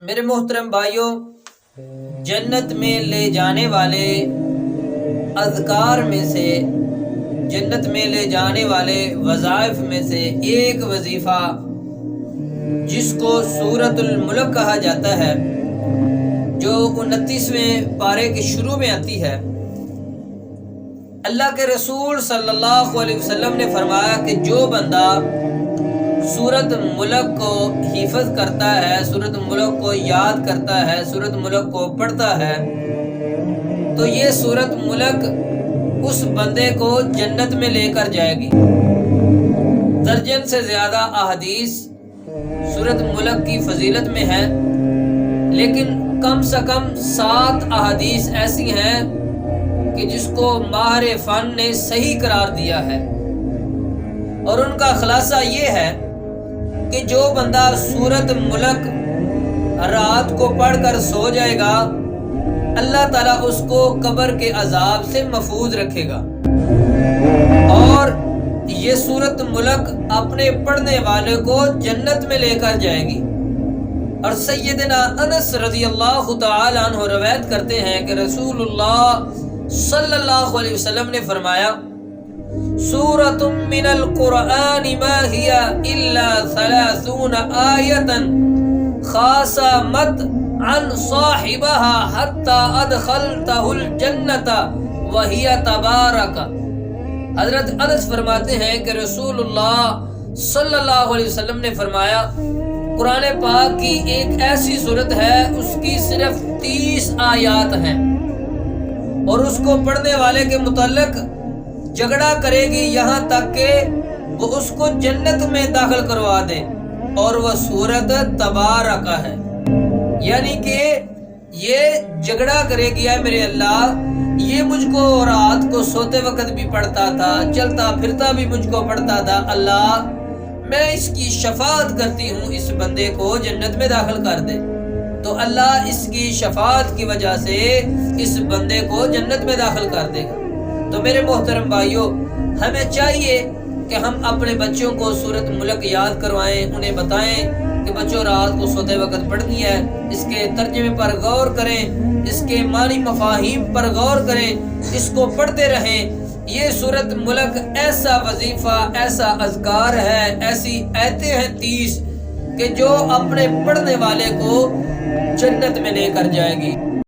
میرے محترم بھائیوں، جنت میں لے جانے والے اذکار میں سے، جنت میں لے جانے والے وظائف میں سے ایک وظیفہ جس کو سورۃ الملک کہا جاتا ہے، جو 29ویں پارے کے شروع میں آتی ہے۔ اللہ کے رسول صلی اللہ علیہ وسلم نے فرمایا کہ جو بندہ سورۃ ملک کو حفظ کرتا ہے، سورۃ ملک کو یاد کرتا ہے، سورۃ ملک کو پڑھتا ہے، تو یہ سورۃ ملک اس بندے کو جنت میں لے کر جائے گی۔ درجن سے زیادہ احادیث سورۃ ملک کی فضیلت میں ہے، لیکن کم سے کم 7 احادیث ایسی ہیں کہ جس کو ماہر فن نے صحیح قرار دیا ہے، اور ان کا خلاصہ یہ ہے کہ جو بندہ سورۃ ملک رات کو پڑھ کر سو جائے گا، اللہ تعالیٰ اس کو قبر کے عذاب سے محفوظ رکھے گا، اور یہ سورۃ ملک اپنے پڑھنے والے کو جنت میں لے کر جائے گی۔ اور سیدنا انس رضی اللہ تعالی عنہ روایت کرتے ہیں کہ رسول اللہ صلی اللہ علیہ وسلم نے فرمایا، سورۃ من القرآن ما هي الا 30 آیۃ خاصمت عن صاحبها حتى ادخلته الجنۃ وهي تبارک۔ حضرت انس فرماتے ہیں کہ رسول اللہ صلی اللہ علیہ وسلم نے فرمایا، قرآن پاک کی ایک ایسی صورت ہے، اس کی صرف 30 آیات ہیں، اور اس کو پڑھنے والے کے متعلق جھگڑا کرے گی یہاں تک کہ وہ اس کو جنت میں داخل کروا دے، اور وہ سورۃ تبارک ہے۔ یعنی کہ یہ جھگڑا کرے گی، اے میرے اللہ، یہ مجھ کو رات کو سوتے وقت بھی پڑھتا تھا، چلتا پھرتا بھی مجھ کو پڑھتا تھا، اللہ میں اس کی شفاعت کرتی ہوں، اس بندے کو جنت میں داخل کر دے۔ تو اللہ اس کی شفاعت کی وجہ سے اس بندے کو جنت میں داخل کر دے گا۔ تو میرے محترم بھائیوں، ہمیں چاہیے کہ ہم اپنے بچوں کو سورۃ ملک یاد کروائیں، انہیں بتائیں کہ بچوں رات کو سوتے وقت پڑھنی ہے، اس کے ترجمے پر غور کریں، اس کے معنی مفاہیم پر غور کریں، اس کو پڑھتے رہیں۔ یہ سورۃ ملک ایسا وظیفہ، ایسا اذکار ہے، ایسی آیتیں ہیں 30 کہ جو اپنے پڑھنے والے کو جنت میں لے کر جائے گی۔